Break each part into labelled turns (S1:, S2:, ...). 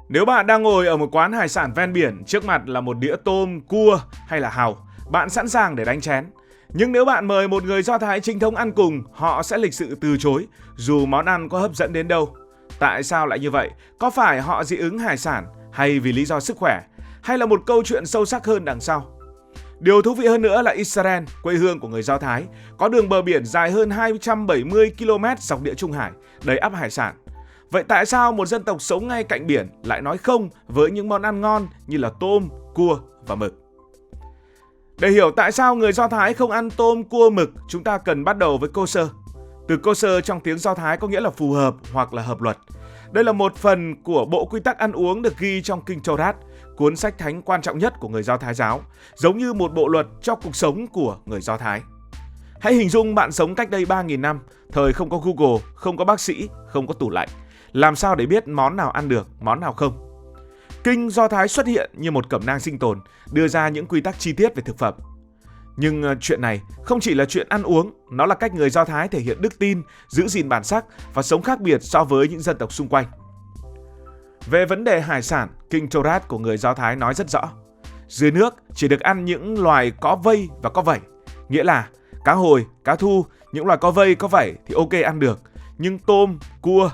S1: Nếu bạn đang ngồi ở một quán hải sản ven biển, trước mặt là một đĩa tôm, cua hay là hàu, bạn sẵn sàng để đánh chén. Nhưng nếu bạn mời một người Do Thái chính thống ăn cùng, họ sẽ lịch sự từ chối, dù món ăn có hấp dẫn đến đâu. Tại sao lại như vậy? Có phải họ dị ứng hải sản, hay vì lý do sức khỏe, hay là một câu chuyện sâu sắc hơn đằng sau? Điều thú vị hơn nữa là Israel, quê hương của người Do Thái, có đường bờ biển dài hơn 270 km dọc Địa Trung Hải, đầy ắp hải sản. Vậy tại sao một dân tộc sống ngay cạnh biển lại nói không với những món ăn ngon như là tôm, cua và mực? Để hiểu tại sao người Do Thái không ăn tôm, cua, mực, chúng ta cần bắt đầu với kosher. Từ kosher trong tiếng Do Thái có nghĩa là phù hợp hoặc là hợp luật. Đây là một phần của bộ quy tắc ăn uống được ghi trong Kinh Torah, cuốn sách thánh quan trọng nhất của người Do Thái giáo, giống như một bộ luật cho cuộc sống của người Do Thái. Hãy hình dung bạn sống cách đây 3.000 năm, thời không có Google, không có bác sĩ, không có tủ lạnh. Làm sao để biết món nào ăn được, món nào không? Kinh Do Thái xuất hiện như một cẩm nang sinh tồn, đưa ra những quy tắc chi tiết về thực phẩm. Nhưng chuyện này không chỉ là chuyện ăn uống, nó là cách người Do Thái thể hiện đức tin, giữ gìn bản sắc và sống khác biệt so với những dân tộc xung quanh. Về vấn đề hải sản, Kinh Torah của người Do Thái nói rất rõ. Dưới nước chỉ được ăn những loài có vây và có vảy, nghĩa là cá hồi, cá thu, những loài có vây, có vảy thì ok ăn được. Nhưng tôm, cua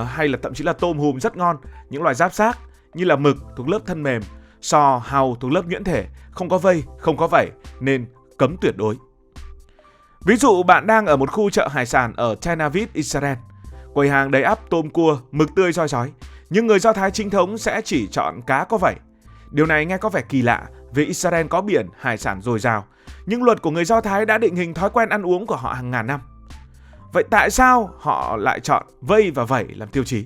S1: hay là thậm chí là tôm hùm rất ngon, những loài giáp xác như là mực thuộc lớp thân mềm, sò, hàu thuộc lớp nhuyễn thể, không có vây, không có vảy nên cấm tuyệt đối. Ví dụ bạn đang ở một khu chợ hải sản ở Tel Aviv, Israel. Quầy hàng đầy ắp tôm cua, mực tươi roi rói, nhưng người Do Thái chính thống sẽ chỉ chọn cá có vảy. Điều này nghe có vẻ kỳ lạ vì Israel có biển, hải sản dồi dào, nhưng luật của người Do Thái đã định hình thói quen ăn uống của họ hàng ngàn năm. Vậy tại sao họ lại chọn vây và vảy làm tiêu chí?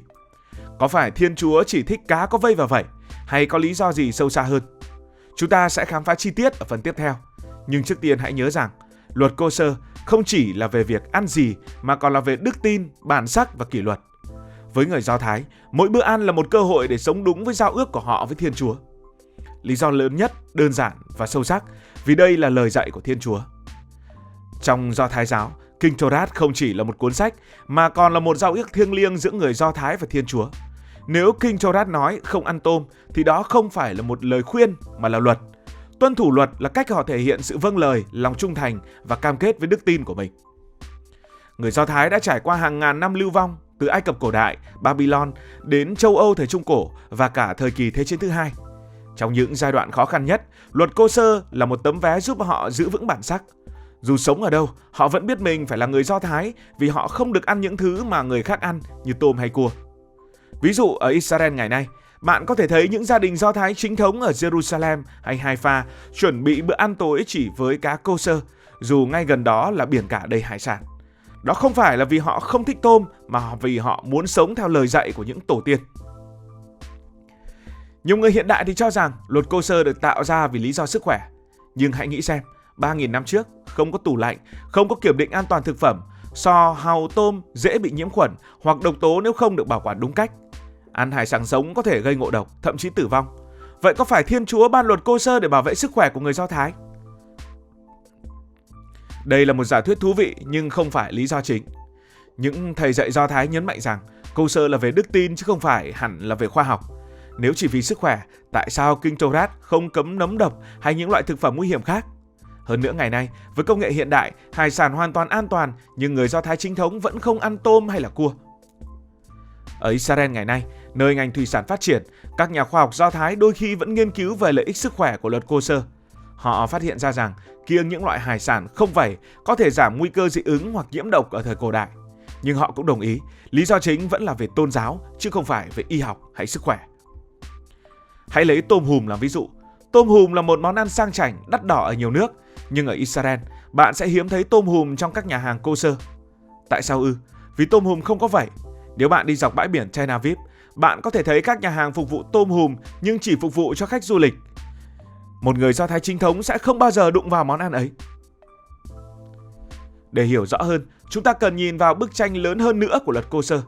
S1: Có phải Thiên Chúa chỉ thích cá có vây và vảy, hay có lý do gì sâu xa hơn? Chúng ta sẽ khám phá chi tiết ở phần tiếp theo. Nhưng trước tiên hãy nhớ rằng, luật kosher không chỉ là về việc ăn gì mà còn là về đức tin, bản sắc và kỷ luật. Với người Do Thái, mỗi bữa ăn là một cơ hội để sống đúng với giao ước của họ với Thiên Chúa. Lý do lớn nhất, đơn giản và sâu sắc vì đây là lời dạy của Thiên Chúa. Trong Do Thái giáo, Kinh Torah không chỉ là một cuốn sách mà còn là một giao ước thiêng liêng giữa người Do Thái và Thiên Chúa. Nếu Kinh Torah nói không ăn tôm thì đó không phải là một lời khuyên mà là luật. Tuân thủ luật là cách họ thể hiện sự vâng lời, lòng trung thành và cam kết với đức tin của mình. Người Do Thái đã trải qua hàng ngàn năm lưu vong, từ Ai Cập cổ đại, Babylon đến châu Âu thời Trung Cổ và cả thời kỳ Thế chiến thứ hai. Trong những giai đoạn khó khăn nhất, luật kosher là một tấm vé giúp họ giữ vững bản sắc. Dù sống ở đâu, họ vẫn biết mình phải là người Do Thái vì họ không được ăn những thứ mà người khác ăn như tôm hay cua. Ví dụ ở Israel ngày nay, bạn có thể thấy những gia đình Do Thái chính thống ở Jerusalem hay Haifa chuẩn bị bữa ăn tối chỉ với cá kosher, dù ngay gần đó là biển cả đầy hải sản. Đó không phải là vì họ không thích tôm mà vì họ muốn sống theo lời dạy của những tổ tiên. Nhiều người hiện đại thì cho rằng luật kosher được tạo ra vì lý do sức khỏe. Nhưng hãy nghĩ xem, 3.000 năm trước, không có tủ lạnh, không có kiểm định an toàn thực phẩm, sò, hàu, tôm dễ bị nhiễm khuẩn hoặc độc tố nếu không được bảo quản đúng cách. Ăn hải sản sống có thể gây ngộ độc, thậm chí tử vong. Vậy có phải Thiên Chúa ban luật kosher để bảo vệ sức khỏe của người Do Thái? Đây là một giả thuyết thú vị nhưng không phải lý do chính. Những thầy dạy Do Thái nhấn mạnh rằng kosher là về đức tin chứ không phải hẳn là về khoa học. Nếu chỉ vì sức khỏe, tại sao Kinh Torah không cấm nấm độc hay những loại thực phẩm nguy hiểm khác? Hơn nữa ngày nay, với công nghệ hiện đại, hải sản hoàn toàn an toàn nhưng người Do Thái chính thống vẫn không ăn tôm hay là cua. Ở Israel ngày nay, nơi ngành thủy sản phát triển, các nhà khoa học Do Thái đôi khi vẫn nghiên cứu về lợi ích sức khỏe của luật kosher. Họ phát hiện ra rằng kiêng những loại hải sản không vảy có thể giảm nguy cơ dị ứng hoặc nhiễm độc ở thời cổ đại. Nhưng họ cũng đồng ý, lý do chính vẫn là về tôn giáo chứ không phải về y học hay sức khỏe. Hãy lấy tôm hùm làm ví dụ. Tôm hùm là một món ăn sang chảnh, đắt đỏ ở nhiều nước, nhưng ở Israel, bạn sẽ hiếm thấy tôm hùm trong các nhà hàng kosher. Tại sao ư? Vì tôm hùm không có vảy. Nếu bạn đi dọc bãi biển Tel Aviv, bạn có thể thấy các nhà hàng phục vụ tôm hùm nhưng chỉ phục vụ cho khách du lịch. Một người Do Thái chính thống sẽ không bao giờ đụng vào món ăn ấy. Để hiểu rõ hơn, chúng ta cần nhìn vào bức tranh lớn hơn nữa của luật kosher.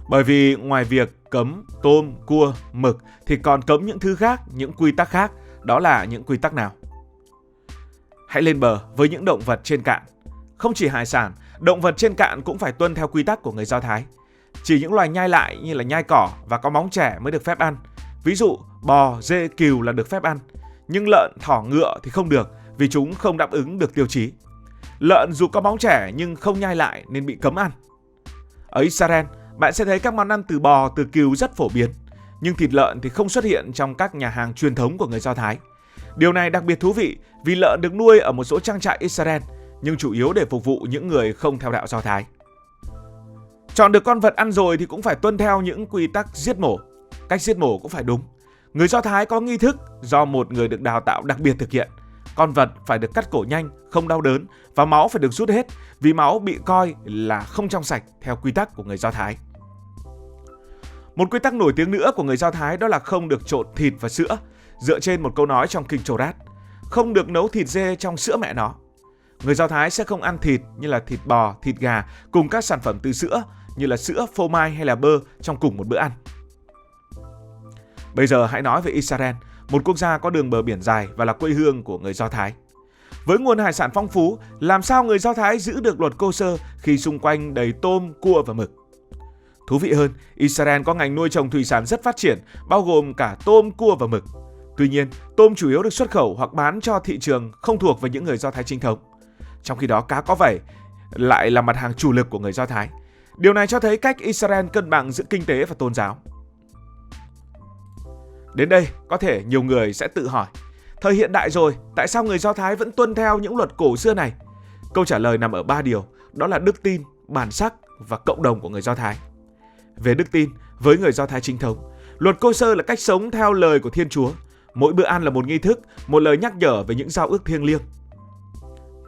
S1: Bởi vì ngoài việc cấm tôm, cua, mực thì còn cấm những thứ khác, những quy tắc khác. Đó là những quy tắc nào? Hãy lên bờ với những động vật trên cạn. Không chỉ hải sản, động vật trên cạn cũng phải tuân theo quy tắc của người Do Thái. Chỉ những loài nhai lại như là nhai cỏ và có móng trẻ mới được phép ăn. Ví dụ bò, dê, cừu là được phép ăn, nhưng lợn, thỏ, ngựa thì không được vì chúng không đáp ứng được tiêu chí. Lợn dù có máu trẻ nhưng không nhai lại nên bị cấm ăn. Ở Israel, bạn sẽ thấy các món ăn từ bò, từ cừu rất phổ biến, nhưng thịt lợn thì không xuất hiện trong các nhà hàng truyền thống của người Do Thái. Điều này đặc biệt thú vị vì lợn được nuôi ở một số trang trại Israel, nhưng chủ yếu để phục vụ những người không theo đạo Do Thái. Chọn được con vật ăn rồi thì cũng phải tuân theo những quy tắc giết mổ. Cách giết mổ cũng phải đúng. Người Do Thái có nghi thức do một người được đào tạo đặc biệt thực hiện. Con vật phải được cắt cổ nhanh, không đau đớn và máu phải được rút hết vì máu bị coi là không trong sạch theo quy tắc của người Do Thái. Một quy tắc nổi tiếng nữa của người Do Thái đó là không được trộn thịt và sữa, dựa trên một câu nói trong kinh Torah, không được nấu thịt dê trong sữa mẹ nó. Người Do Thái sẽ không ăn thịt như là thịt bò, thịt gà cùng các sản phẩm từ sữa như là sữa, phô mai hay là bơ trong cùng một bữa ăn. Bây giờ hãy nói về Israel, một quốc gia có đường bờ biển dài và là quê hương của người Do Thái. Với nguồn hải sản phong phú, làm sao người Do Thái giữ được luật kosher khi xung quanh đầy tôm, cua và mực? Thú vị hơn, Israel có ngành nuôi trồng thủy sản rất phát triển, bao gồm cả tôm, cua và mực. Tuy nhiên, tôm chủ yếu được xuất khẩu hoặc bán cho thị trường không thuộc về những người Do Thái chính thống. Trong khi đó, cá có vảy lại là mặt hàng chủ lực của người Do Thái. Điều này cho thấy cách Israel cân bằng giữa kinh tế và tôn giáo. Đến đây, có thể nhiều người sẽ tự hỏi, thời hiện đại rồi, tại sao người Do Thái vẫn tuân theo những luật cổ xưa này? Câu trả lời nằm ở 3 điều, đó là đức tin, bản sắc và cộng đồng của người Do Thái. Về đức tin, với người Do Thái chính thống, luật kosher là cách sống theo lời của Thiên Chúa. Mỗi bữa ăn là một nghi thức, một lời nhắc nhở về những giao ước thiêng liêng.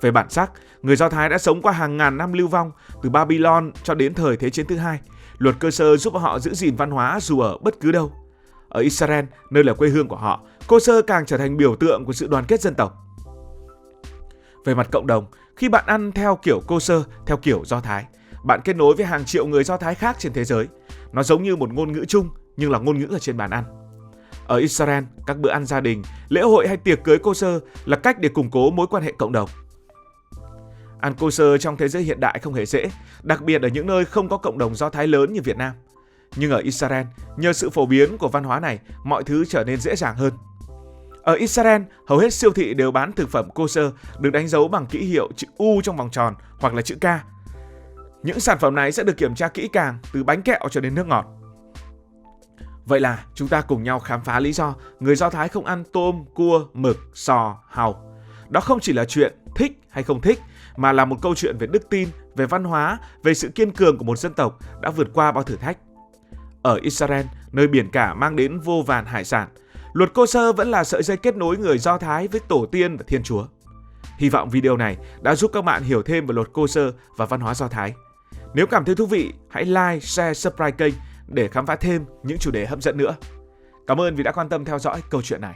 S1: Về bản sắc, người Do Thái đã sống qua hàng ngàn năm lưu vong, từ Babylon cho đến thời Thế chiến thứ hai. Luật kosher giúp họ giữ gìn văn hóa dù ở bất cứ đâu. Ở Israel, nơi là quê hương của họ, kosher càng trở thành biểu tượng của sự đoàn kết dân tộc. Về mặt cộng đồng, khi bạn ăn theo kiểu kosher, theo kiểu Do Thái, bạn kết nối với hàng triệu người Do Thái khác trên thế giới. Nó giống như một ngôn ngữ chung, nhưng là ngôn ngữ ở trên bàn ăn. Ở Israel, các bữa ăn gia đình, lễ hội hay tiệc cưới kosher là cách để củng cố mối quan hệ cộng đồng. Ăn kosher trong thế giới hiện đại không hề dễ, đặc biệt ở những nơi không có cộng đồng Do Thái lớn như Việt Nam. Nhưng ở Israel, nhờ sự phổ biến của văn hóa này, mọi thứ trở nên dễ dàng hơn. Ở Israel, hầu hết siêu thị đều bán thực phẩm kosher được đánh dấu bằng ký hiệu chữ U trong vòng tròn hoặc là chữ K. Những sản phẩm này sẽ được kiểm tra kỹ càng, từ bánh kẹo cho đến nước ngọt. Vậy là chúng ta cùng nhau khám phá lý do người Do Thái không ăn tôm, cua, mực, sò, hàu. Đó không chỉ là chuyện thích hay không thích, mà là một câu chuyện về đức tin, về văn hóa, về sự kiên cường của một dân tộc đã vượt qua bao thử thách. Ở Israel, nơi biển cả mang đến vô vàn hải sản, luật kosher vẫn là sợi dây kết nối người Do Thái với tổ tiên và Thiên Chúa. Hy vọng video này đã giúp các bạn hiểu thêm về luật kosher và văn hóa Do Thái. Nếu cảm thấy thú vị, hãy like, share, subscribe kênh để khám phá thêm những chủ đề hấp dẫn nữa. Cảm ơn vì đã quan tâm theo dõi câu chuyện này.